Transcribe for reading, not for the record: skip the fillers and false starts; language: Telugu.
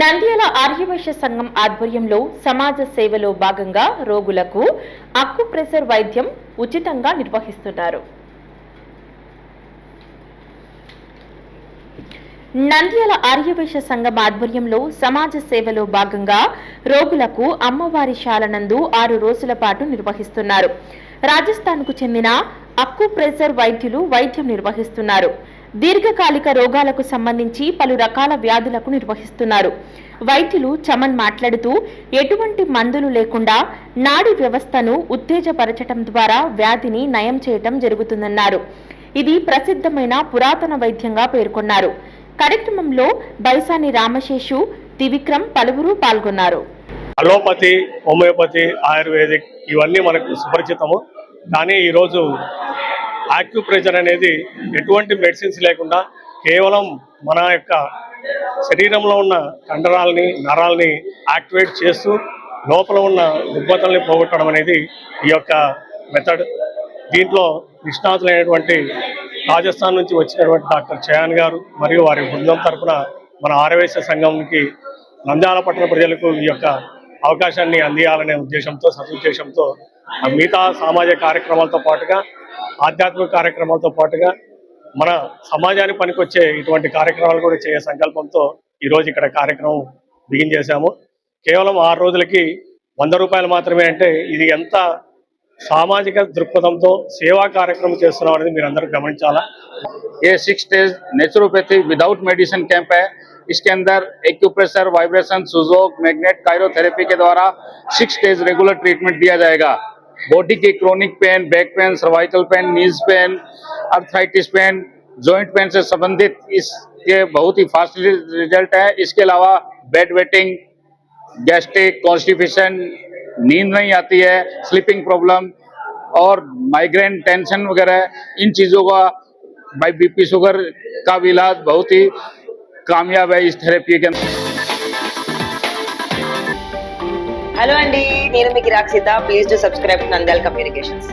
నంద్యాల ఆర్యవైశ్య సంఘం ఆధ్వర్యంలో సమాజ సేవలో భాగంగా రోగులకు అక్యుప్రెషర్ వైద్యం ఉచితంగా నిర్వహిస్తున్నారు. నంద్యాల ఆర్యవైశ్య సంఘం ఆధ్వర్యంలో సమాజ సేవలో భాగంగా రోగులకు అమ్మవారి శాల నందు 6 రోజుల పాటు నిర్వహిస్తున్నారు. రాజస్థాన్కు చెందిన అక్యుప్రెషర్ వైద్యులు వైద్యం నిర్వహిస్తున్నారు. దీర్ఘకాలిక రోగాలకు సంబంధించి పలు రకాల వ్యాధులకు నిర్వహిస్తున్నారు. వైద్యులు చమన్ మాట్లాడుతూ ఎటువంటి మందులు లేకుండా నాడీ వ్యవస్థను ఉత్తేజపరచడం ద్వారా వ్యాధిని నయం చేయటం జరుగుతుందన్నారు. ఇది ప్రసిద్ధమైన పురాతన వైద్యంగా పేర్కొన్నారు. కార్యక్రమంలో బైసాని రామశేషు, త్రివిక్రమ్ పలువురు పాల్గొన్నారు. అలోపతి, హోమియోపతి, ఆయుర్వేదిక్ ఇవన్నీ మనకు సుపరిచితము. కానీ ఈరోజు ఆక్యుప్రెషర్ అనేది ఎటువంటి మెడిసిన్స్ లేకుండా కేవలం మన యొక్క శరీరంలో ఉన్న కండరాలని, నరాలని యాక్టివేట్ చేస్తూ లోపల ఉన్న రుగ్మతల్ని పోగొట్టడం అనేది ఈ యొక్క మెథడ్. దీంట్లో నిష్ణాతులైనటువంటి రాజస్థాన్ నుంచి వచ్చినటువంటి డాక్టర్ చయాన్ గారు మరియు వారి బృందం తరఫున మన ఆర్యవైశ్య సంఘంకి నంద్యాల పట్టణ ప్రజలకు ఈ యొక్క అవకాశాన్ని అందియాలనే ఉద్దేశంతో, సదుద్దేశంతో మిగతా సామాజిక కార్యక్రమాలతో పాటుగా ఆధ్యాత్మిక కార్యక్రమాలతో పాటుగా మన సమాజానికి పనికొచ్చే ఇటువంటి కార్యక్రమాలు కూడా చేసే సంకల్పంతో ఈరోజు ఇక్కడ కార్యక్రమం బిగిన్ చేశాము. కేవలం 6 రోజులకి 100 రూపాయలు మాత్రమే. అంటే ఇది ఎంత సామాజిక దృక్పథంతో సేవా కార్యక్రమం చేస్తున్నాం అనేది మీరు అందరూ గమనించాలా. ये 6 days naturopathy without medicine camp है. इसके अंदर एक्यूप्रेशर, वाइब्रेशन, सुजोक, मैग्नेट, कायरोथेरेपी के द्वारा 6 डेज रेगुलर ट्रीटमेंट दिया जाएगा. बॉडी की chronic pain, back pain, cervical pain, knees pain, arthritis pain, joint pain से संबंधित इसके बहुत ही फास्ट रिजल्ट है. इसके अलावा बेड वेटिंग, गैस्ट्रिक, कॉन्स्टिपेशन, नींद नहीं आती है, स्लीपिंग प्रॉब्लम और माइग्रेन, टेंशन वगैरह इन चीज़ों का बाई बीपी, शुगर का भी इलाज बहुत ही कामयाब है इस थेरेपी के अंदर. हेलो अंडी, నేను మీ Kirak Seetha. Please do subscribe to Nandyala communications.